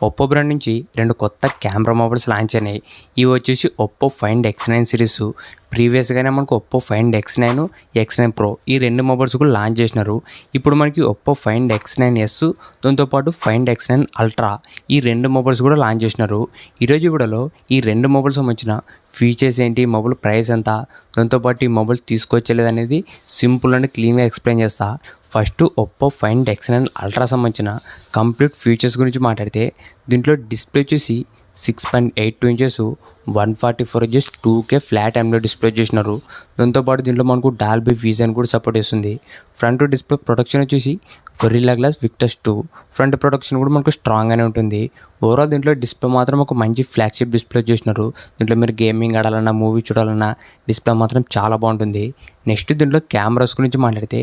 Oppo brand నుంచి 2 కొత్త camera mobiles launch అయినాయి. ఇవి వచ్చేసి ఒప్పో ఫైండ్ X9 సిరీస్. ప్రీవియస్‌గానే మనకు Oppo find X9, X9 pro ఈ 2 మొబైల్స్ కూడా లాంచ్ చేసినారు. ఇప్పుడు మనకి ఒప్పో ఫైండ్ X9s దాంతో పాటు ఫైండ్ X9 అల్ట్రా ఈ 2 మొబైల్స్ కూడా లాంచ్ చేసినారు. ఈరోజు వీడియోలో ఈ 2 మొబైల్స్ సంబంధించిన ఫీచర్స్ ఏంటి, మొబైల్ ప్రైస్ ఎంత, దాంతోపాటు ఈ మొబైల్ తీసుకొచ్చలేదు అనేది సింపుల్ అండ్ క్లీన్గా ఎక్స్ప్లెయిన్ చేస్తా. First Oppo find X9 ultra సంబంధించిన కంప్లీట్ ఫీచర్స్ గురించి మాట్లాడితే, దీంట్లో డిస్ప్లే వచ్చేసి 6.82 inches 144 Hz 2K flat AMOLED display చేసినారు. దాంతోపాటు దీంట్లో మనకు డాల్బీ విజన్ కూడా సపోర్ట్ చేస్తుంది. ఫ్రంట్ డిస్ప్లే ప్రొటెక్షన్ వచ్చేసి Gorilla glass Victus 2 front protection కూడా మనకు స్ట్రాంగ్గానే ఉంటుంది. ఓవరాల్ దీంట్లో డిస్ప్లే మాత్రం ఒక మంచి ఫ్లాగ్షిప్ డిస్ప్లే చేసినారు. దీంట్లో మీరు గేమింగ్ ఆడాలన్నా, మూవీ చూడాలన్నా డిస్ప్లే మాత్రం చాలా బాగుంటుంది. నెక్స్ట్ దీంట్లో కెమెరాస్ గురించి మాట్లాడితే,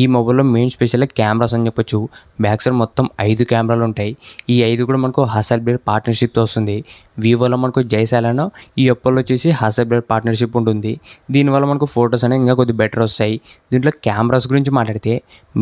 ఈ మొబైల్లో మెయిన్ స్పెషల్ కెమెరాస్ అని చెప్పొచ్చు. బ్యాక్ సైడ్ మొత్తం 5 కెమెరాలు ఉంటాయి. ఈ 5 కూడా మనకు హాసెల్బ్లేడ్ పార్ట్నర్షిప్తో వస్తుంది. వివోలో మనకు జైసాలను, ఈ ఒప్పోలో వచ్చేసి హాసెల్బ్లేడ్ పార్ట్నర్షిప్ ఉంటుంది. దీనివల్ల మనకు ఫొటోస్ అనేవి ఇంకా కొద్దిగా బెటర్ వస్తాయి. దీంట్లో కెమెరాస్ గురించి మాట్లాడితే,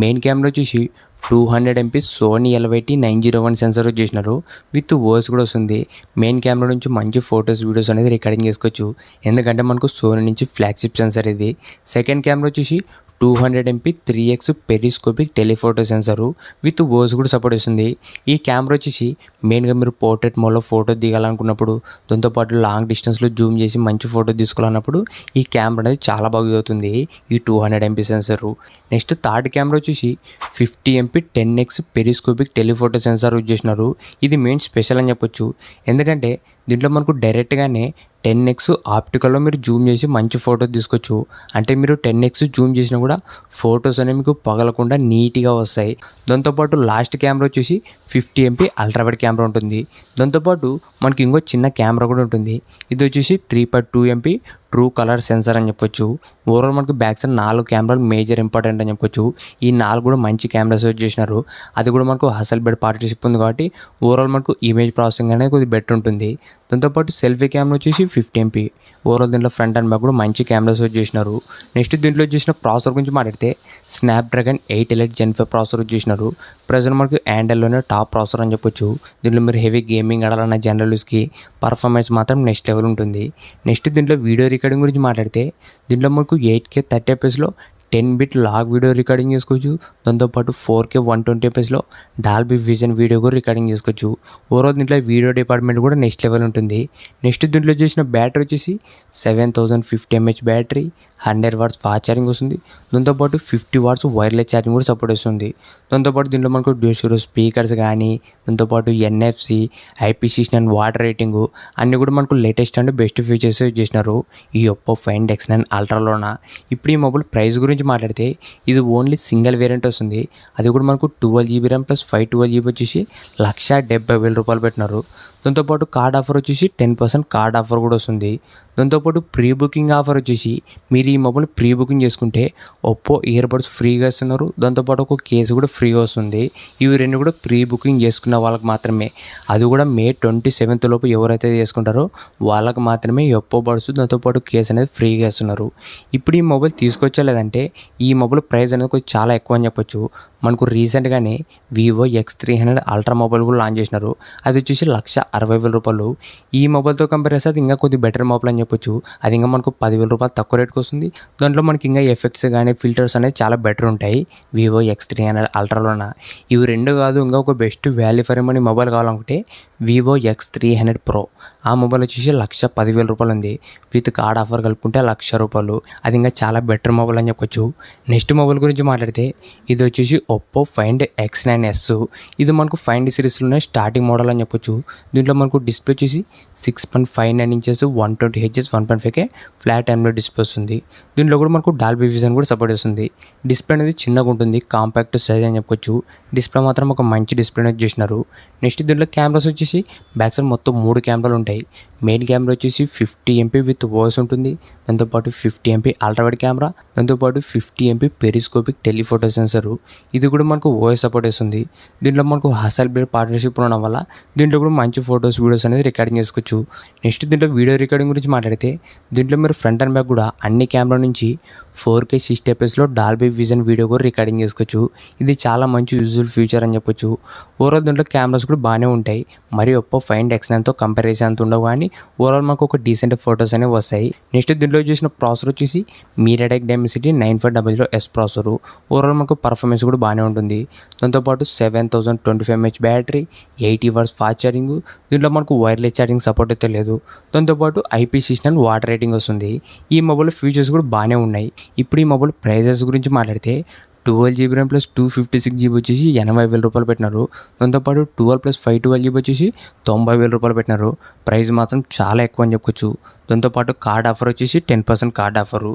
మెయిన్ కెమెరా వచ్చేసి 200 MP సోనీ LYT-901 సెన్సర్ చేసినారు. విత్ వాయిస్ కూడా వస్తుంది. మెయిన్ కెమెరా నుంచి మంచి ఫొటోస్, వీడియోస్ అనేది రికార్డింగ్ చేసుకోవచ్చు. ఎందుకంటే మనకు సోనీ నుంచి ఫ్లాగ్షిప్ సెన్సర్ ఇది. సెకండ్ కెమెరా వచ్చేసి 200 MP 3x periscopic telephoto sensor with voice కూడా సపోర్ట్ చేస్తుంది. ఈ కెమెరా వచ్చేసి మెయిన్గా మీరు పోర్ట్రేట్ మోడ్లో ఫోటో దిగాలనుకున్నప్పుడు, దాంతోపాటు లాంగ్ డిస్టెన్స్లో జూమ్ చేసి మంచి ఫోటో తీసుకోవాలన్నప్పుడు ఈ కెమెరా అనేది చాలా బాగా అవుతుంది, ఈ 200 MP sensor. Next third camera వచ్చేసి 50 MP 10x periscopic telephoto censor use చేసినారు. ఇది మెయిన్ స్పెషల్ అని చెప్పొచ్చు. ఎందుకంటే దీంట్లో మనకు డైరెక్ట్గానే 10x ఆప్టికల్లో మీరు జూమ్ చేసి మంచి ఫోటో తీసుకోవచ్చు. అంటే మీరు 10x జూమ్ చేసినా కూడా ఫొటోస్ అనేవి మీకు పగలకుండా నీట్గా వస్తాయి. దాంతోపాటు లాస్ట్ కెమెరా వచ్చేసి 50 MP అల్ట్రా వైడ్ కెమెరా ఉంటుంది. దాంతోపాటు మనకి ఇంకో చిన్న కెమెరా కూడా ఉంటుంది. ఇది వచ్చేసి 3.2 MP ట్రూ కలర్ సెన్సార్ అని చెప్పొచ్చు. ఓవరాల్ మనకు బ్యాక్ సైడ్ 4 కెమెరాలు మేజర్ ఇంపార్టెంట్ అని చెప్పొచ్చు. ఈ 4 కూడా మంచి కెమెరాస్ యూజ్ చేసినారు. అది కూడా మనకు హాసెల్బ్లేడ్ పార్ట్నర్షిప్ ఉంది కాబట్టి ఓవరాల్ మనకు ఇమేజ్ ప్రాసెసింగ్ అనేది కొద్దిగా బెటర్ ఉంటుంది. దాంతోపాటు సెల్ఫీ కెమెరా వచ్చేసి 50 MP. ఓవరాల్ దీంట్లో ఫ్రంట్ అండ్ బ్యాక్ కూడా మంచి కెమెరాస్ యూజ్ చేసినారు. నెక్స్ట్ దీంట్లో చేసిన ప్రాసెసర్ గురించి మాట్లాడితే, Snapdragon 8 Elite Gen 5 processor use చేసినారు. ప్రజెంట్ మనకు ఆండ్రాయిడ్లోనే టాప్ ప్రాసెసర్ అని చెప్పొచ్చు. దీంట్లో మీరు హెవీ గేమింగ్ ఆడాలన్న జనరల్ యూస్కి పర్ఫార్మెన్స్ మాత్రం నెక్స్ట్ లెవెల్ ఉంటుంది. నెక్స్ట్ దీంట్లో వీడియో రికార్డింగ్ గురించి మాట్లాడితే, దీంట్లో మనకు 8K 30 fps 10-bit log video recording చేసుకోవచ్చు. దాంతోపాటు 4K 120 fps Dolby vision video కూడా రికార్డింగ్ చేసుకోవచ్చు. ఓవరాల్ దీంట్లో వీడియో డిపార్ట్మెంట్ కూడా నెక్స్ట్ లెవెల్ ఉంటుంది. నెక్స్ట్ దీంట్లో చేసిన బ్యాటరీ వచ్చేసి 7050 mAh battery, 100 watts fast charging వస్తుంది. దాంతోపాటు 50 watts వైర్లెస్ ఛార్జింగ్ కూడా సపోర్ట్ వస్తుంది. దాంతోపాటు దీంట్లో మనకు డ్యూషూరో స్పీకర్స్ కానీ, దాంతోపాటు NFC, IP69 వాటర్ రేటింగ్ అన్నీ కూడా మనకు లేటెస్ట్ అండ్ బెస్ట్ ఫీచర్స్ చేసినారు ఈ ఒప్పో ఫైండ్ X9 అల్ట్రాలోన. ఇప్పుడు ఈ మొబైల్ ప్రైస్ గురించి మాట్లాడితే, ఇది ఓన్లీ సింగిల్ వేరియంట్ వస్తుంది. అది కూడా మనకు 12GB RAM ప్లస్ 512GB వచ్చేసి 1,70,000 రూపాయలు పెట్టినారు. దాంతోపాటు కార్డ్ ఆఫర్ వచ్చేసి 10% కార్డ్ ఆఫర్ కూడా వస్తుంది. దాంతోపాటు ప్రీ బుకింగ్ ఆఫర్ వచ్చేసి, మీరు ఈ మొబైల్ ప్రీ బుకింగ్ చేసుకుంటే ఒప్పో ఇయర్ బడ్స్ ఫ్రీగా ఇస్తున్నారు. దాంతోపాటు ఒక కేసు కూడా ఫ్రీగా వస్తుంది. ఇవి రెండు కూడా ప్రీ బుకింగ్ చేసుకున్న వాళ్ళకి మాత్రమే. అది కూడా May 27th లోపు ఎవరైతే చేసుకుంటారో వాళ్ళకి మాత్రమే ఈ ఒప్పో బడ్స్ దాంతోపాటు కేసు అనేది ఫ్రీగా ఇస్తున్నారు. ఇప్పుడు ఈ మొబైల్ తీసుకొచ్చలేదంటే ఈ మొబైల్ ప్రైస్ అనేది కొంచెం చాలా ఎక్కువ అని చెప్పొచ్చు. మనకు రీసెంట్గానే వివో X300 అల్ట్రా మొబైల్ కూడా లాంచ్ చేసినారు. అది వచ్చేసి 1,60,000 రూపాయలు. ఈ మొబైల్తో కంపేర్ చేస్తే అది ఇంకా కొద్దిగా బెటర్ మొబైల్ అని చెప్పొచ్చు. అది ఇంకా మనకు 10,000 రూపాయలు తక్కువ రేట్కి వస్తుంది. దాంట్లో మనకి ఇంకా ఎఫెక్ట్స్ కానీ ఫిల్టర్స్ అనేది చాలా బెటర్ ఉంటాయి వివో X300 అల్ట్రాలోన. ఇవి రెండు కాదు, ఇంకా ఒక best value for money mobile కావాలనుకుంటే వివో X300 ప్రో. ఆ మొబైల్ వచ్చేసి 1,10,000 రూపాయలు ఉంది. విత్ కార్డ్ ఆఫర్ కలుపుకుంటే 1,00,000 రూపాయలు. అది ఇంకా చాలా బెటర్ మొబైల్ అని చెప్పొచ్చు. నెక్స్ట్ మొబైల్ గురించి మాట్లాడితే, ఇది వచ్చేసి ఒప్పో ఫైండ్ X9s. ఇది మనకు ఫైండ్ సిరీస్లోనే స్టార్టింగ్ మోడల్ అని చెప్పొచ్చు. దీంట్లో మనకు డిస్ప్లే వచ్చేసి 6.59 inches 120 Hz 1.5K flat AMOLED display వస్తుంది. దీంట్లో కూడా మనకు డాల్బీ విజన్ కూడా సపోర్ట్ చేస్తుంది. డిస్ప్లే అనేది చిన్నగా ఉంటుంది, కాంపాక్ట్ సైజ్ అని చెప్పొచ్చు. డిస్ప్లే మాత్రం ఒక మంచి డిస్ప్లే అనేది చేసినారు. నెక్స్ట్ దీంట్లో కెమెరాస్ వచ్చేసి బ్యాక్ సైడ్ మొత్తం 3 కెమెరాలు ఉంటాయి. మెయిన్ కెమెరా వచ్చేసి 50 MP విత్ వాయిస్ ఉంటుంది. దాంతోపాటు 50 MP అల్ట్రా వైడ్ కెమెరా, దాంతోపాటు 50 MP పెరిస్కోపిక్ టెలిఫోటో సెన్సరు. ఇది ఇది కూడా మనకు ఓఎస్ సపోర్ట్ ఇస్తుంది. దీంట్లో మనకు హసల్బ్లేడ్ పార్ట్నర్షిప్ ఉండడం వల్ల దీంట్లో కూడా మంచి ఫొటోస్ వీడియోస్ అనేది రికార్డింగ్ చేసుకోవచ్చు. నెక్స్ట్ దీంట్లో వీడియో రికార్డింగ్ గురించి మాట్లాడితే దీంట్లో మీరు ఫ్రంట్ అండ్ బ్యాక్ కూడా అన్ని కెమెరా నుంచి 4K 60 fpsలో డాల్బీ విజన్ వీడియో కూడా రికార్డింగ్ చేసుకోవచ్చు. ఇది చాలా మంచి యూజ్ఫుల్ ఫీచర్ అని చెప్పొచ్చు. ఓవరాల్ దీంట్లో కెమెరాస్ కూడా బాగానే ఉంటాయి. మరి ఒప్పో ఫైండ్ X9తో కంపారిజన్ అంత ఉండవు, కానీ ఓవరాల్ మనకు ఒక డీసెంట్ ఫొటోస్ అనేవి వస్తాయి. నెక్స్ట్ దీంట్లో చేసిన ప్రాసెసర్ వచ్చేసి MediaTek Dimensity 9500S processor. Overall మనకు పర్ఫార్మెన్స్ కూడా బాగానే ఉంటుంది. దాంతోపాటు 7025 mAh battery, 80 watts fast charging. దీంట్లో మనకు వైర్లెస్ ఛార్జింగ్ సపోర్ట్ అయితే లేదు. దాంతోపాటు IP69 వాటర్ రేటింగ్ వస్తుంది. ఈ మొబైల్ ఫీచర్స్ కూడా బాగానే ఉన్నాయి. ఇప్పుడు ఈ మొబైల్ ప్రైజెస్ గురించి మాట్లాడితే 12GB RAM ప్లస్ 256GB వచ్చేసి 80,000 రూపాయలు పెట్టినారు. దాంతోపాటు 12 ప్లస్ 512GB వచ్చేసి 90,000 రూపాయలు పెట్టినారు. ప్రైస్ మాత్రం చాలా ఎక్కువ అని చెప్పొచ్చు. దాంతోపాటు కార్డ్ ఆఫర్ వచ్చేసి 10% కార్డ్ ఆఫరు.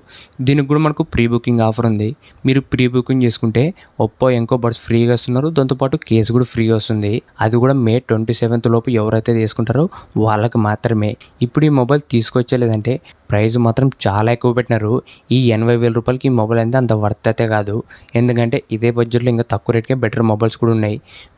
దీనికి కూడా మనకు ప్రీ బుకింగ్ ఆఫర్ ఉంది. మీరు ప్రీ బుకింగ్ చేసుకుంటే ఒప్పో ఎంకో బడ్స్ ఫ్రీగా ఇస్తున్నారు. దాంతోపాటు కేసు కూడా ఫ్రీగా వస్తుంది. అది కూడా May 27th లోపు ఎవరైతే తీసుకుంటారో వాళ్ళకి మాత్రమే. ఇప్పుడు ఈ మొబైల్ తీసుకొచ్చలేదంటే ప్రైస్ మాత్రం చాలా ఎక్కువ పెట్టినారు. ఈ 80,000 రూపాయలకి ఈ మొబైల్ అయితే అంత వర్త్ అయితే కాదు. ఎందుకంటే ఇదే బడ్జెట్లో ఇంకా తక్కువ రేట్కే బెటర్ మొబైల్స్ కూడా ఉన్నాయి.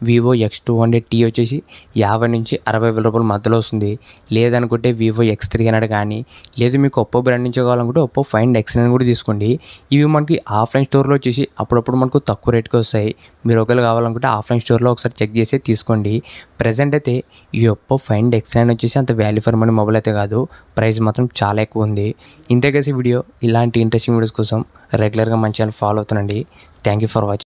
వివో X200T వచ్చేసి 50,000 నుంచి 60,000 రూపాయల మధ్యలో వస్తుంది. లేదనుకుంటే వివో X300 కానీ, లేదు మీకు ఒప్పో బ్రాండ్ నుంచి కావాలనుకుంటే ఒప్పో ఫైండ్ X9 కూడా తీసుకోండి. ఇవి మనకి ఆఫ్లైన్ స్టోర్లో వచ్చేసి అప్పుడప్పుడు మనకు తక్కువ రేట్కి వస్తాయి. మీరు ఒకవేళ కావాలనుకుంటే ఆఫ్లైన్ స్టోర్లో ఒకసారి చెక్ చేసి తీసుకోండి. ప్రజెంట్ అయితే ఈ ఒప్పో ఫైండ్ X9 వచ్చేసి అంత వాల్యూ ఫర్ మనీ మొబైల్ అయితే కాదు. ప్రైస్ మాత్రం చాలా ఎక్కువ ఉంది. ఇంతకేసి వీడియో ఇలాంటి ఇంట్రెస్టింగ్ వీడియోస్ కోసం రెగ్యులర్గా మన ఛానల్ ఫాలో అవుతుండండి. Thank you for watching.